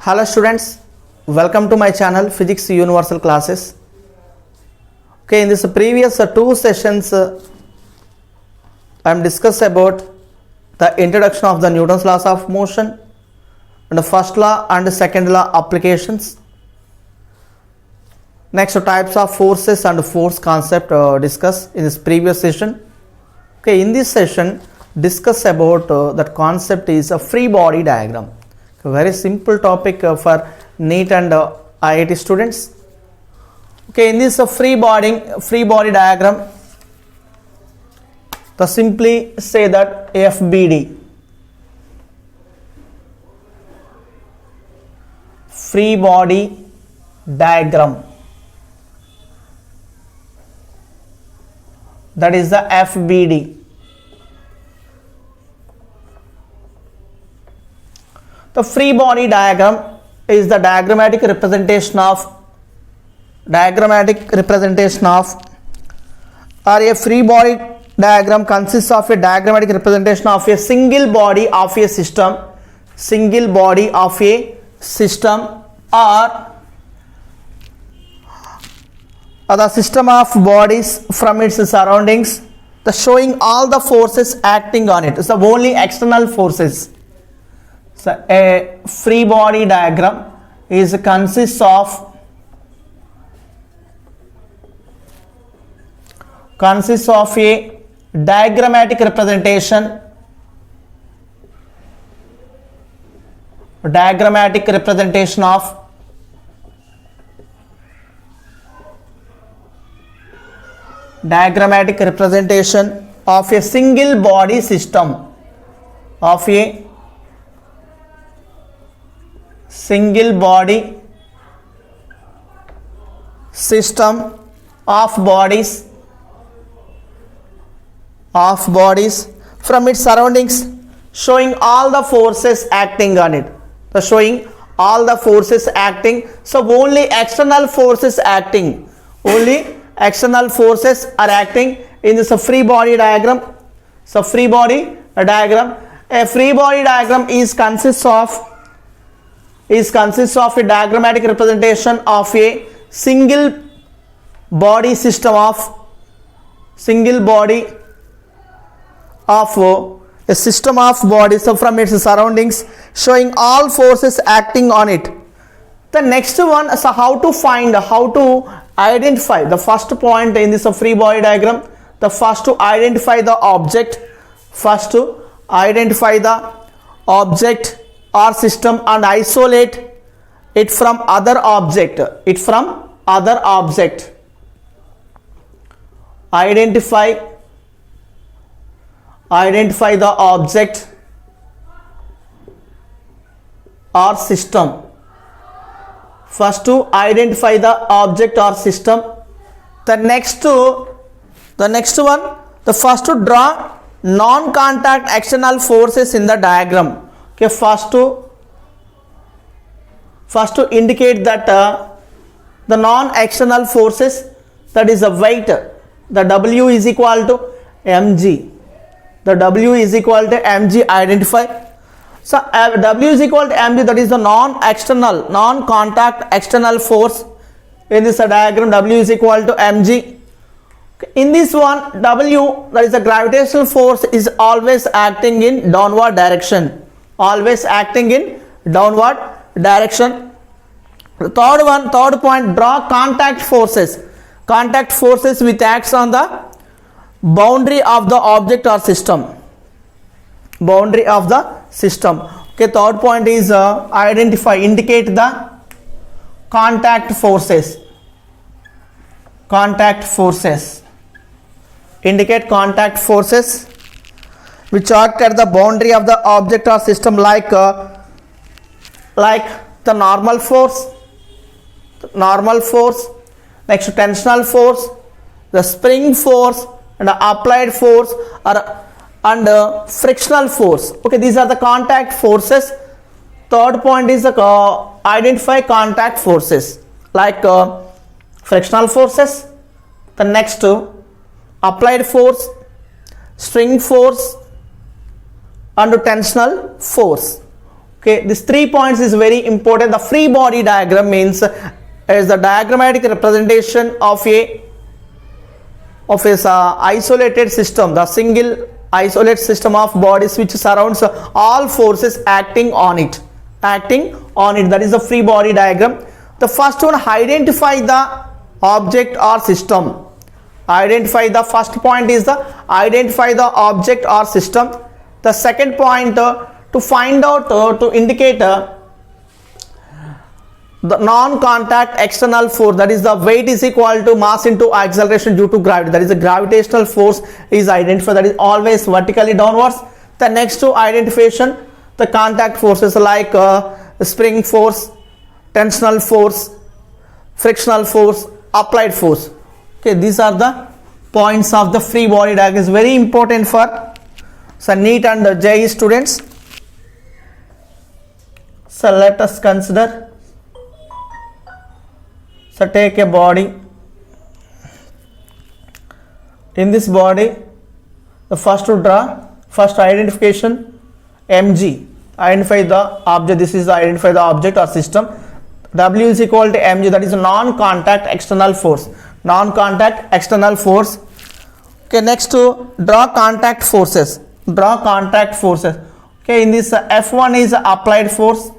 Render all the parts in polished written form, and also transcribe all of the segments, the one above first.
Hello students, welcome to my channel Physics Universal Classes. Okay, in this previous two sessions I am discussed about the introduction of the Newton's laws of motion and the first law and the second law applications. Next, types of forces and force concept discussed in this previous session. Okay, in this session discuss about that concept is a free body diagram. A very simple topic for NEET and IIT students. Okay, in this free body diagram, to simply say that FBD, free body diagram, that is the FBD. The free body diagram is the diagrammatic representation of or a free body diagram consists of a diagrammatic representation of a single body of a system, or the system of bodies from its surroundings, showing all the forces acting on it. So only external forces. So a free body diagram consists of a diagrammatic representation of a single body system, of a single body system of bodies from its surroundings, showing all the forces acting on it. So showing all the forces acting, so only external forces acting, are acting in this free body diagram. So free body diagram, a free body diagram consists of a diagrammatic representation of a single body system of a system of bodies from its surroundings, showing all forces acting on it. The next one is how to identify the first point in this free body diagram. The first to identify the object, or system and isolate it from other object. Identify the object or system. First to identify the object or system. The next one, the first to draw non-contact external forces in the diagram. Okay, first to indicate that the non-external forces, that is the weight, the W is equal to mg. Identify. So W is equal to mg, that is the non-contact external force in this diagram. W is equal to mg. In this one, W, that is the gravitational force, is always acting in downward direction. The third point, draw contact forces which acts on the boundary of the object or system. Okay, third point is indicate the contact forces. Indicate contact forces which act at the boundary of the object or system, like the normal force, next tensional force, the spring force, and the applied force, and frictional force. Okay, these are the contact forces. Third point is identify contact forces like frictional forces, the next applied force, string force, and tensional force. Okay, these 3 points is very important. The free body diagram means is the diagrammatic representation of a isolated system, the single isolated system of bodies which surrounds all forces acting on it. That is the free body diagram. The first one, identify the object or system. The first point is the identify the object or system. The second point, to find out, to indicate the non-contact external force, that is the weight is equal to mass into acceleration due to gravity, that is the gravitational force is identified, that is always vertically downwards. The next to identification, the contact forces like spring force, tensional force, frictional force, applied force. Okay, these are the points of the free body diagram. Is very important for NEET and JEE students. So let us consider. So take a body. In this body, the first to draw, first identification, mg, identify the object. This is the identify the object or system. W is equal to mg, that is non-contact external force. Non-contact external force. Okay, next to draw contact forces. Okay, in this F1 is applied force.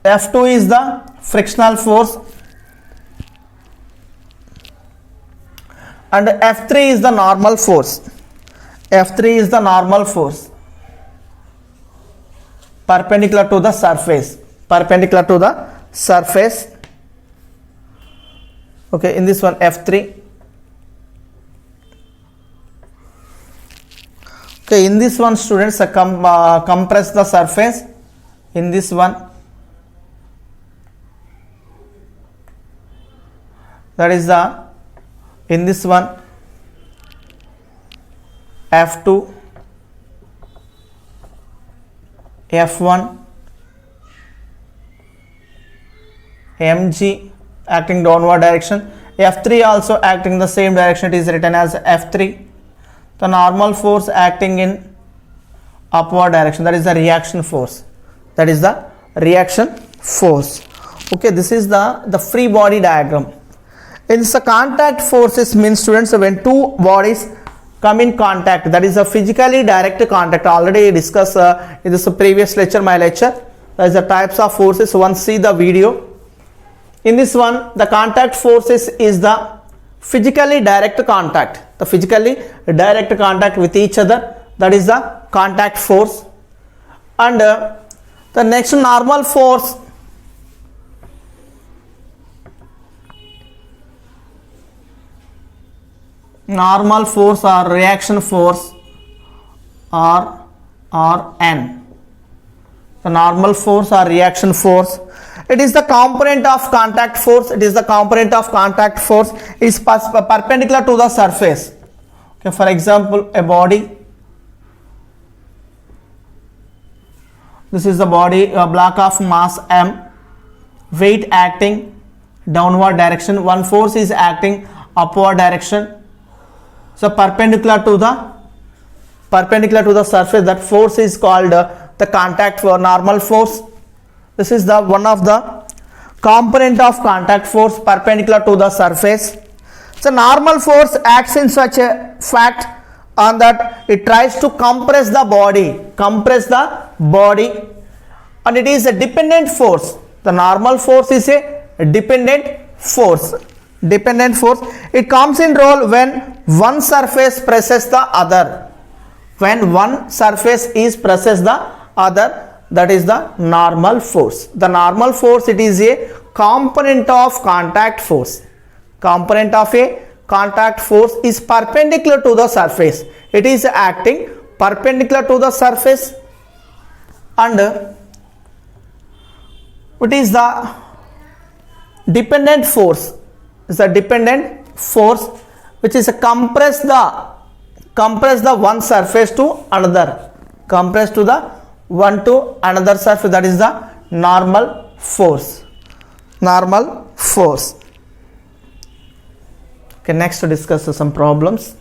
F2 is the frictional force, and F3 is the normal force. Perpendicular to the surface. Okay, in this one F3. Okay, in this one students compress the surface. In this one, that is in this one F2, F1, mg acting downward direction, F3 also acting the same direction, it is written as F3. The normal force acting in upward direction, that is the reaction force. Okay, this is the free body diagram. In the contact forces means students when two bodies come in contact, that is a physically direct contact. Already discussed in this previous lecture, my lecture. That is the types of forces. Once see the video. In this one, the contact forces is the physically direct contact. The physically direct contact with each other, that is the contact force. And the next normal force. Normal force or reaction force or N. The normal force or reaction force. It is the component of contact force. Is perpendicular to the surface. Okay, for example, a body. This is the body, a block of mass M. Weight acting downward direction. One force is acting upward direction. So perpendicular to the surface, that force is called the contact for normal force. This is the one of the component of contact force perpendicular to the surface. So normal force acts in such a fact on that it tries to compress the body, and it is a dependent force. The normal force is a dependent force. It comes in role when one surface presses the other. When one surface is presses the other, that is the normal force. The normal force, it is a component of contact force. Component of a contact force is perpendicular to the surface. It is acting perpendicular to the surface, and it is the dependent force. Is the dependent force which is compress the one surface to another. Compress to the one to another surface, that is the normal force. Okay, next to discuss some problems.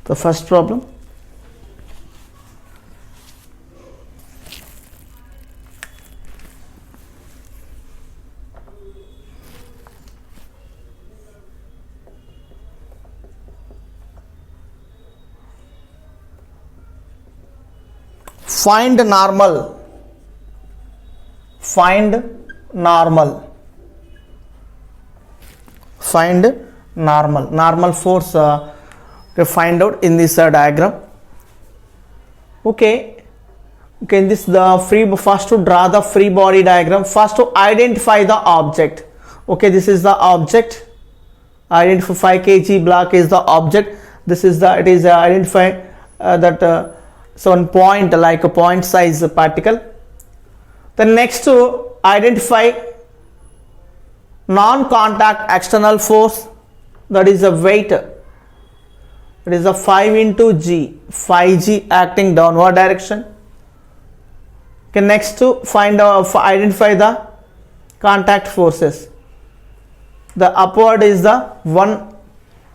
The first problem. Find normal. Find normal. Find normal. Normal force to find out in this diagram. Okay. In this first to draw the free body diagram. First to identify the object. Okay, this is the object. Identify 5 kg block is the object. This is the identify that. So one point, like a point size particle. Then next to identify non-contact external force, that is a weight. It is a 5 into G, 5G acting downward direction. Okay, next to identify the contact forces. The upward is the one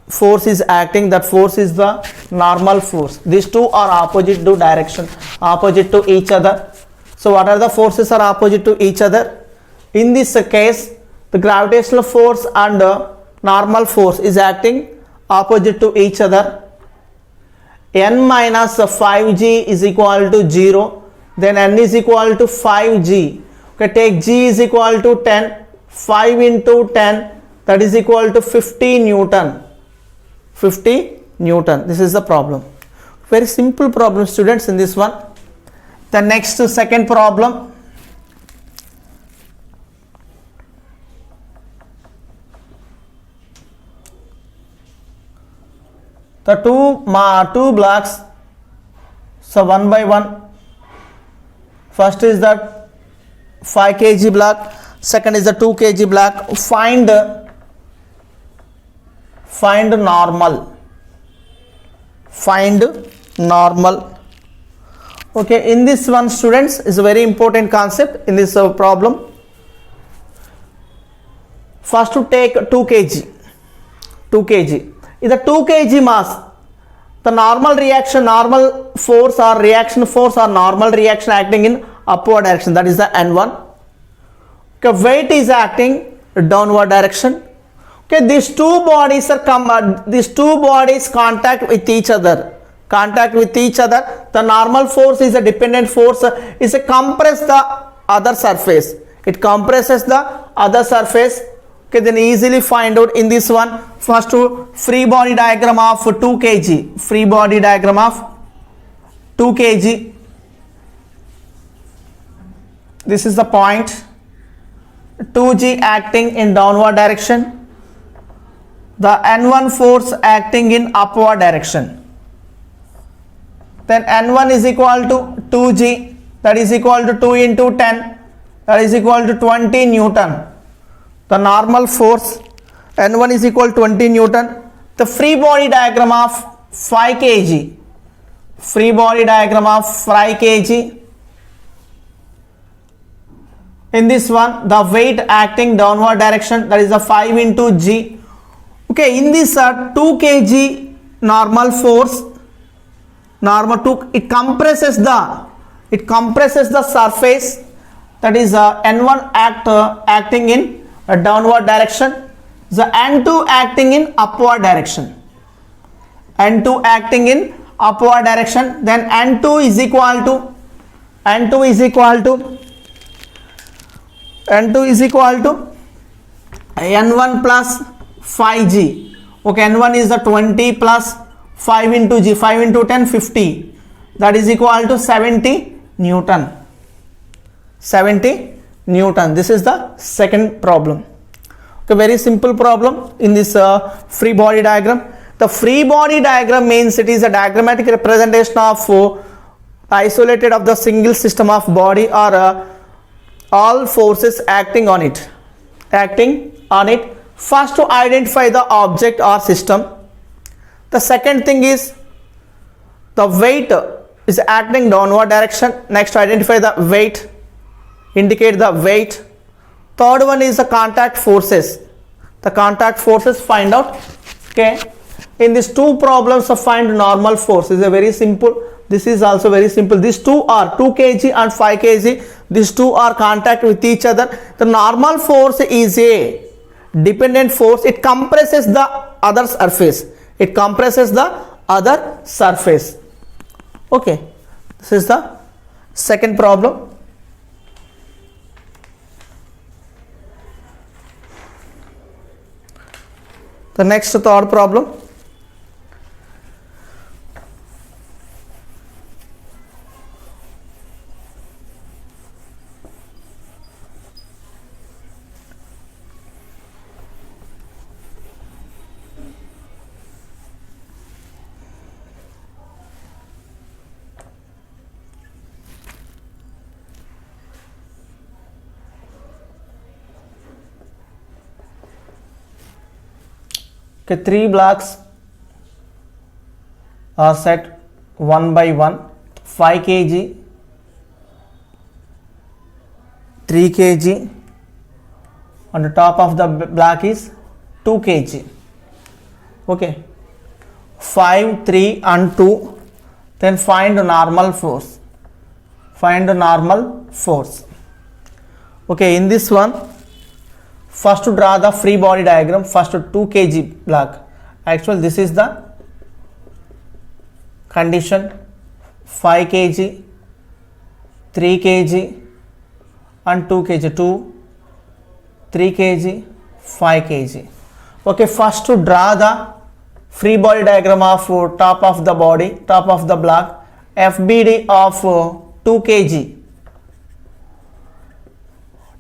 force is acting, that force is the normal force. These two are opposite to direction, opposite to each other. So what are the forces are opposite to each other? In this case, the gravitational force and normal force is acting opposite to each other. N minus 5G is equal to 0, then N is equal to 5G. Okay, take G is equal to 10, 5 into 10, that is equal to 50 Newton. 50 Newton. This is the problem. Very simple problem, students, in this one. The next second problem. The two blocks. So one by one. First is the 5 kg block. Second is the 2 kg block. Find normal. Find normal. Okay, in this one, students, is a very important concept in this problem. First to take 2 kg. 2 kg. In the 2 kg mass, the normal reaction, normal force or reaction force or normal reaction acting in upward direction, that is the N1. Okay, weight is acting downward direction. Okay, these two bodies contact with each other. The normal force is a dependent force, is a compress the other surface. It compresses the other surface. Okay, then easily find out in this one. First to free body diagram of 2 kg. Free body diagram of 2 kg. This is the point. 2G acting in downward direction. The N1 force acting in upward direction. Then N1 is equal to 2G, that is equal to 2 into 10, that is equal to 20 Newton. The normal force N1 is equal to 20 Newton. The free body diagram of 5 kg. Free body diagram of 5 kg. In this one, the weight acting downward direction, that is the 5 into G. Okay, in this 2 kg normal force, it compresses the surface, that is N1 acting in a downward direction, the N2 acting in upward direction. N2 acting in upward direction, then N2 is equal to N1 plus 5G. Okay, N1 is the 20 plus 5 into G, 5 into 10, 50. That is equal to 70 Newton. 70 Newton. This is the second problem. Okay, very simple problem in this free body diagram. The free body diagram means it is a diagrammatic representation of isolated of the single system of body or all forces acting on it. First to identify the object or system. The second thing is the weight is acting downward direction. Next to identify the weight, indicate the weight. Third one is the contact forces. The contact forces find out. Okay, In these two problems of find normal force is a very simple. This is also very simple. These two are 2 kg and 5 kg. These two are contact with each other. The normal force is a dependent force. It compresses the other surface. It compresses the other surface. Okay. This is the second problem. The next third problem. Okay, 3 blocks are set one by one. 5 kg, 3 kg, on the top of the block is 2 kg. Okay, 5, 3 and 2. Then find the normal force. Find the normal force. Okay, in this one, first to draw the free body diagram. First 2 kg block. Actually this is the condition. 5 kg, 3 kg and 2 kg. 2, 3 kg, 5 kg. Okay, first to draw the free body diagram of top of the body, top of the block. FBD of 2 kg.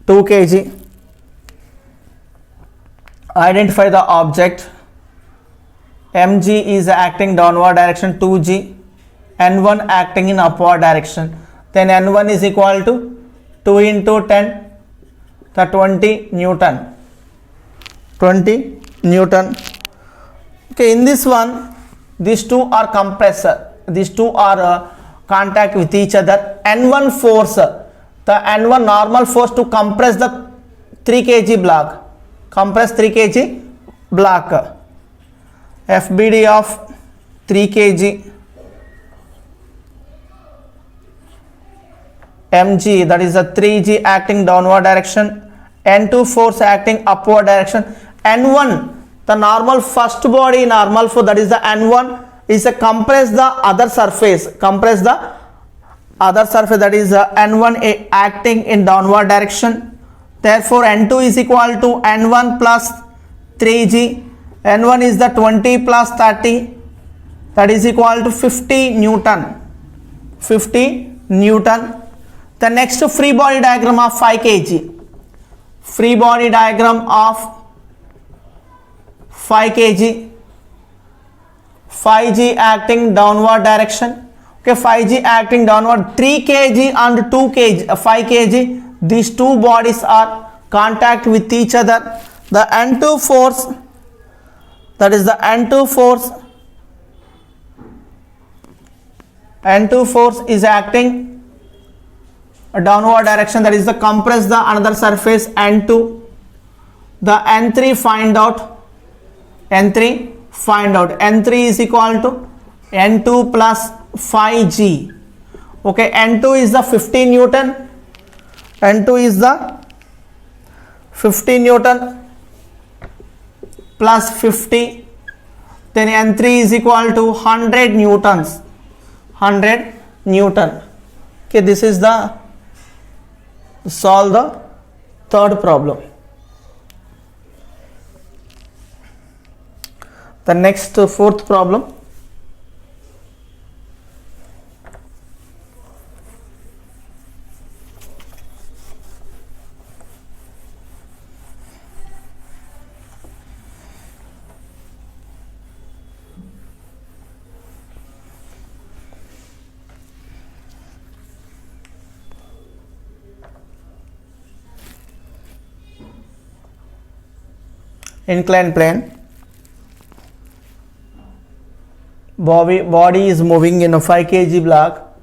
2 kg. Identify the object. mg is acting downward direction, 2g, n1 acting in upward direction. Then n1 is equal to 2 into 10, the 20 Newton. 20 Newton. Okay, in this one, these two are compressor. These two are contact with each other. N1 force, the N1 normal force to compress the 3 kg block. Compress 3 kg block. FBD of 3 kg. mg, that is a 3g acting downward direction. N2 force acting upward direction. N1, the normal first body normal force, that is the N1, is a compress the other surface. Compress the other surface, that is N1 acting in downward direction. Therefore, N2 is equal to N1 plus 3g. N1 is the 20 plus 30, that is equal to 50 Newton. 50 Newton. The next free body diagram of 5 kg. Free body diagram of 5 kg. 5g acting downward direction. Okay, 5g acting downward. 3 kg and 2 kg, 5 kg. These two bodies are contact with each other. The N2 force, that is the N2 force. N2 force is acting a downward direction, that is the compress the another surface N2. The N3 find out. N3 find out. N3 is equal to N2 plus 5g. Okay, N2 is the 50 Newton. N2 is the 50 Newton plus 50. Then N3 is equal to 100 Newtons. 100 Newton. Okay, this is the solve the third problem. The next fourth problem. Inclined plane. Body is moving in a 5 kg block,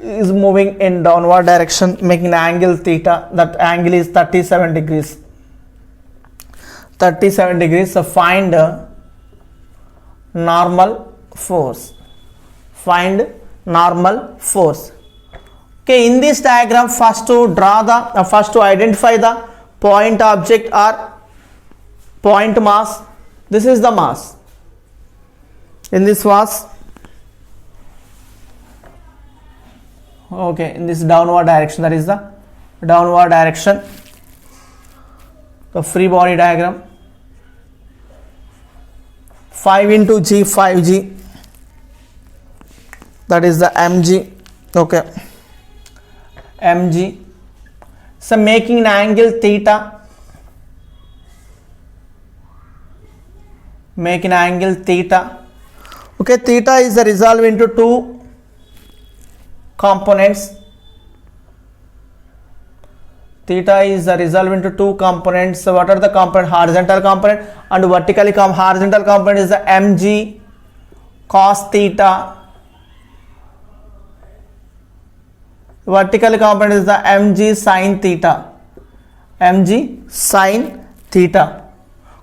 is moving in downward direction, making an angle theta. That angle is 37 degrees. 37 degrees. So find normal force. Find normal force. Okay, in this diagram, first to identify the point object or point mass. This is the mass. In this was, okay, in this downward direction, that is the downward direction. The free body diagram. 5 into G, 5G. That is the mg. Okay, mg. So making an angle theta. Make an angle theta. Okay, theta is resolved into two components. Theta is resolved into two components. So what are the component? Horizontal component and horizontal component is the mg cos theta. Vertical component is the mg sin theta. Mg sin theta.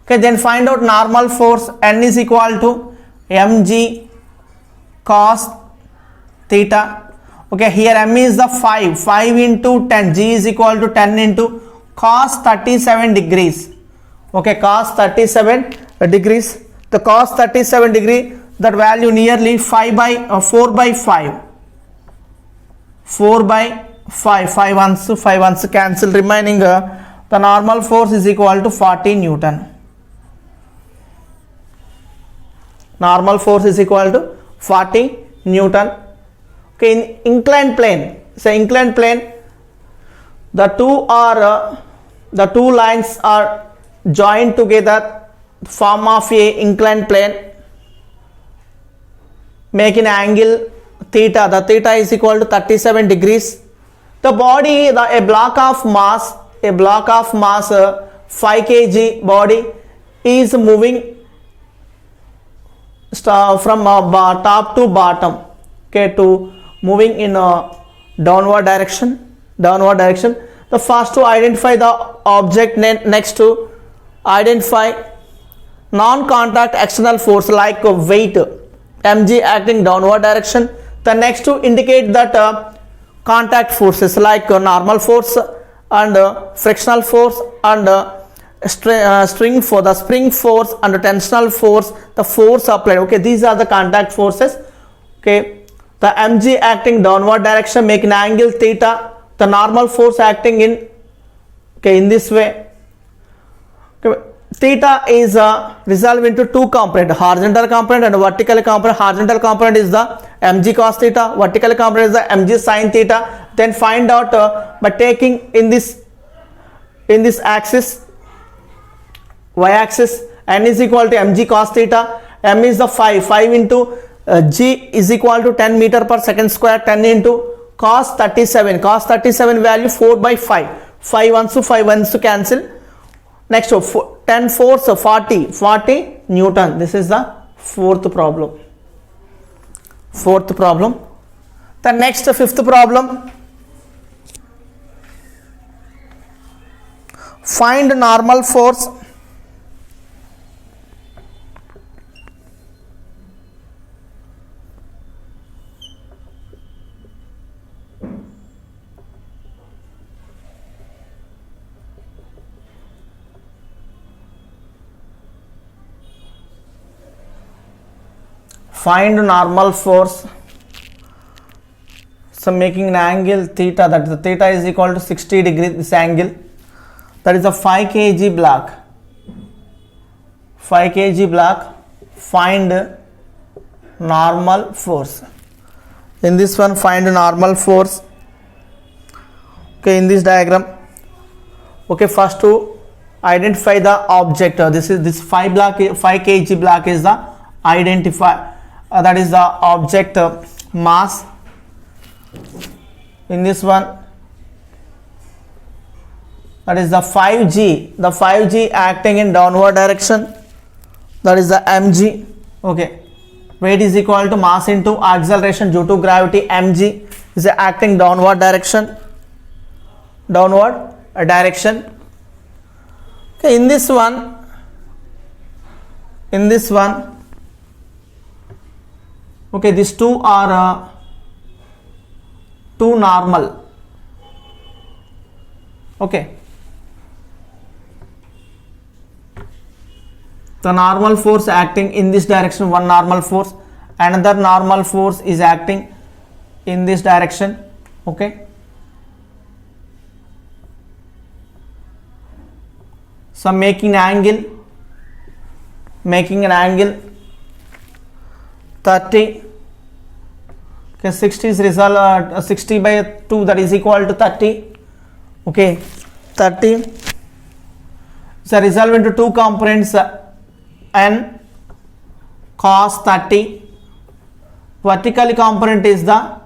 Okay, then find out normal force. N is equal to mg cos theta. Okay, here m is the 5 into 10, g is equal to 10 into cos 37 degrees. Okay, cos 37 degrees. The cos 37 degree, that value nearly 4 by 5. 4 by 5. 5 ones cancel. Remaining the normal force is equal to 40 Newton. Normal force is equal to 40 Newton. Okay, in inclined plane, say inclined plane, the two lines are joined together, form of a inclined plane, making angle theta. The theta is equal to 37 degrees. The body, a block of mass 5 kg body is moving from top to bottom. Okay, to moving in a downward direction. The first to identify the object, next to identify non-contact external force like weight, mg acting downward direction. The next to indicate that contact forces like normal force and frictional force and spring force and tensional force, the force applied. Okay, these are the contact forces. Okay, the mg acting downward direction, make an angle theta. The normal force acting in this way. Okay, theta is resolved into two components, horizontal component and vertical component. Horizontal component is the mg cos theta, vertical component is the mg sin theta. Then find out by taking in this axis, y axis, n is equal to mg cos theta. M is the 5 into g is equal to 10 meter per second square. 10 into cos 37 value 4 by 5. 5 ones to cancel. Next 10 force 40 Newton. This is the fourth problem. The next fifth problem. Find normal force. Find normal force. So making an angle theta, that the theta is equal to 60 degrees. This angle, that is a 5 kg block. 5 kg block. Find normal force. In this one, find normal force. Okay, in this diagram. Okay, first to identify the object. This 5 kg block is the identify. That is the object mass. In this one, that is the 5G acting in downward direction, that is the mg. Okay, weight is equal to mass into acceleration due to gravity. Mg is acting downward direction. Okay, in this one Okay, these two are two normal. Okay, the normal force acting in this direction, one normal force, another normal force is acting in this direction. Okay, so making an angle 30. Okay, 60 is result 60 by 2, that is equal to 30. Okay, 30. So resolve into two components, n cos 30. Vertical component is the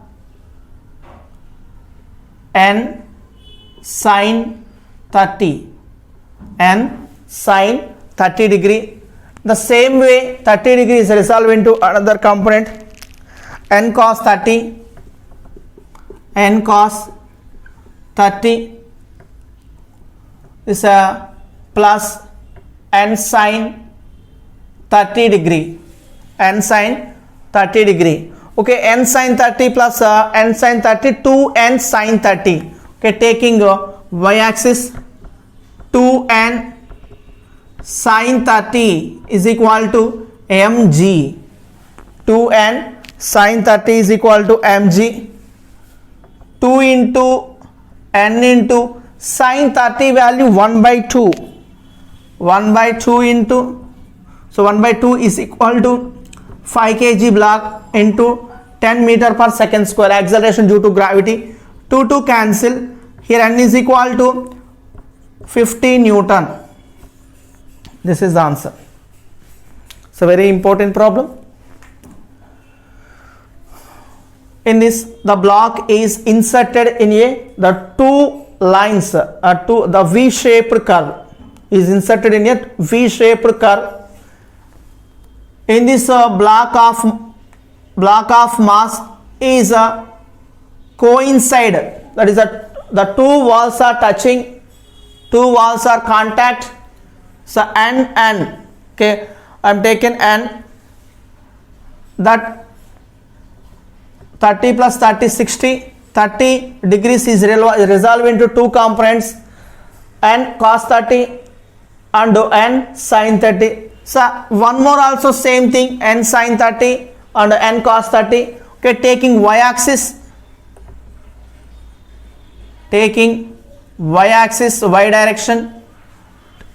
n sin 30. N sin 30 degree. The same way 30 degree is resolved into another component, n cos 30. N cos 30 is a plus n sin 30 degree. N sin 30 degree. Okay, n sin 30 plus n sin 30, 2n sin 30. Okay, taking y axis, 2n sin 30 is equal to mg. 2n sin 30 is equal to mg. 2 into n into sin 30 value 1 by 2. 1 by 2 into, so 1 by 2 is equal to 5 kg block into 10 meter per second square, acceleration due to gravity. 2 cancel. Here n is equal to 50 Newton. This is the answer. It's a very important problem. In this, the block is inserted in the two lines, the V-shaped curve is inserted in a V-shaped curve. In this block of mass is coincide, that is the two walls are touching, two walls are contact. So n, okay, I am taken n, that 30 plus 30 60, 30 degrees is resolved into two components, n cos 30 and n sin 30. So one more also same thing, n sin 30 and n cos 30. Okay, taking y axis, y direction,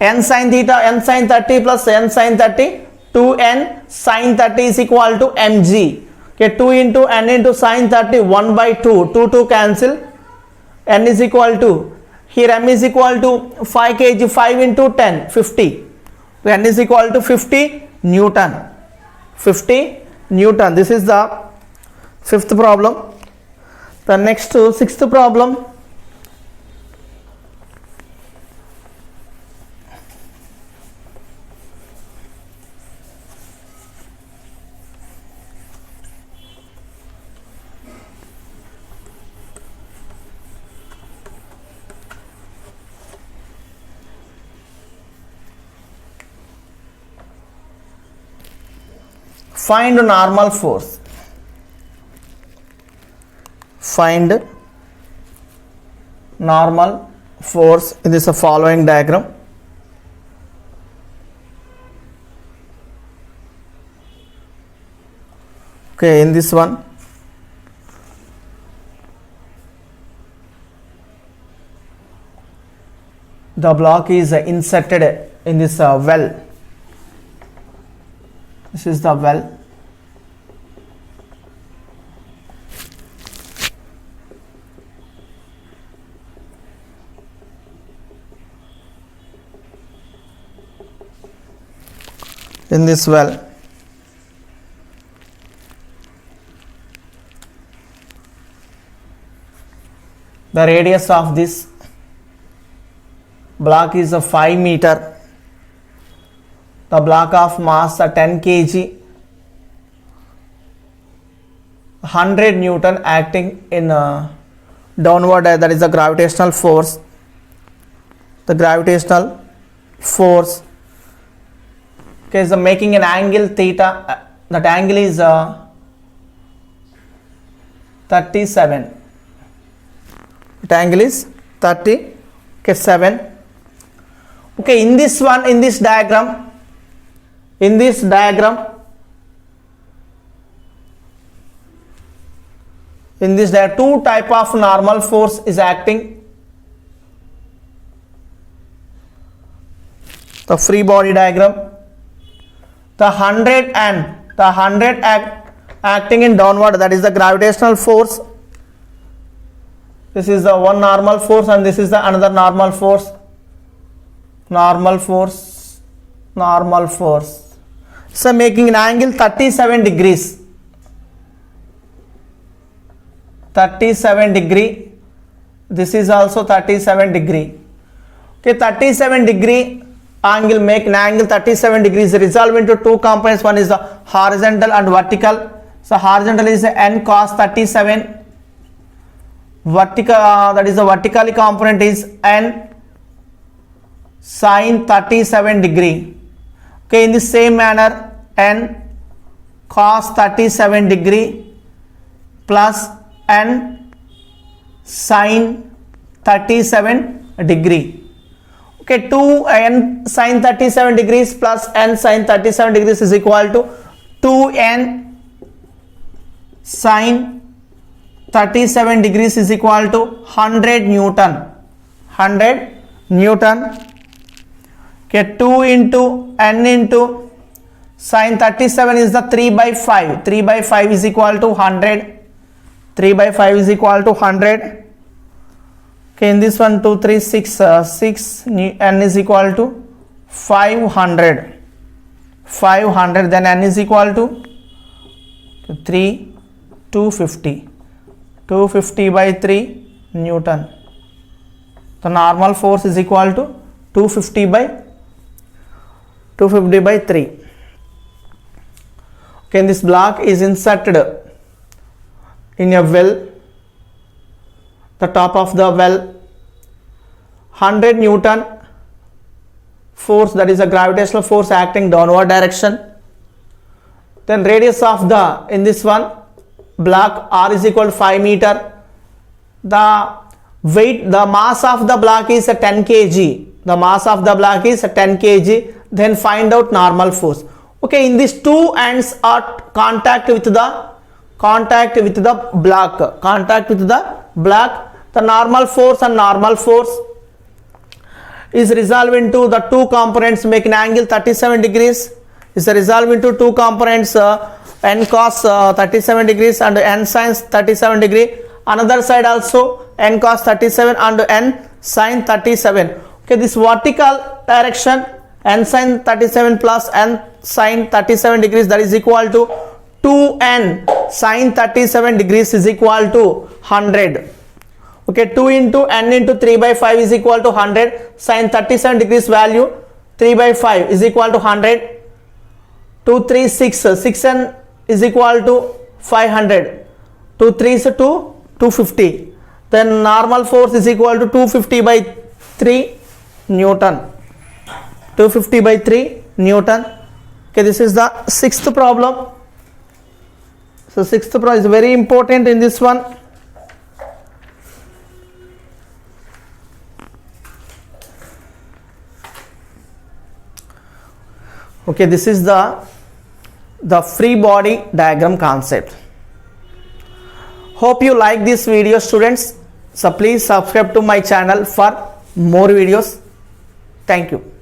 n sin theta, n sin 30 plus n sin 30, 2n sin 30 is equal to mg. Okay, 2 into n into sin 30, 1 by 2, 2 cancel, n is equal to, here m is equal to 5 kg, 5 into 10, 50. So n is equal to 50 Newton. 50 Newton. This is the fifth problem. The next sixth problem. Find normal force. Find normal force in this following diagram. Okay, in this one, the block is inserted in this well. This is the well. In this well, the radius of this block is a 5 meter. The block of mass 10 kg, 100 Newton acting in downward, that is the gravitational force. The gravitational force, okay, is making an angle theta. That angle is 37. The angle is 37. Okay, in this diagram, two type of normal force is acting. The free body diagram, the 100 acting in downward, that is the gravitational force. This is the one normal force and this is the another normal force. So making an angle 37 degrees. 37 degree. This is also 37 degree. Okay, 37 degree angle, make an angle 37 degrees, resolve into two components. One is the horizontal and vertical. So horizontal is n cos 37. Vertical, that is the vertically component is n sin 37 degree. Okay, in the same manner, n cos 37 degree plus n sin 37 degree. Okay, 2n sin 37 degrees plus n sin 37 degrees is equal to 2n sin 37 degrees is equal to 100 Newton. Okay, 2 into n into sin 37 is the 3 by 5. 3 by 5 is equal to 100. 3 by 5 is equal to 100. Okay, in this one 2, 3, 6, n is equal to 500. Then n is equal to 3, 250. 250 by 3 Newton. The normal force is equal to 250 by 3. Okay, this block is inserted in a well. The top of the well, 100 Newton force, that is a gravitational force acting downward direction. Then radius of the, in this one block, r is equal to 5 meter. The weight, the mass of the block is 10 kg. The mass of the block is 10 kg. Then find out normal force. Okay, in these two ends are contact with the block. The normal force and normal force is resolved into the two components, make an angle 37 degrees. Is resolved into two components, n cos 37 degrees and n sin 37 degree. Another side also n cos 37 and n sin 37. Okay, this vertical direction n sin 37 plus n sin 37 degrees, that is equal to 2n sin 37 degrees is equal to 100. Okay, 2 into n into 3 by 5 is equal to 100. Sin 37 degrees value 3 by 5 is equal to 100. 2, 3, 6. 6n is equal to 500. 2, 3 is 250. Then normal force is equal to 250 by 3 Newton. 250 by 3 Newton. Okay, this is the sixth problem. So sixth problem is very important in this one. Okay, this is the free body diagram concept. Hope you like this video, students. So please subscribe to my channel for more videos. Thank you.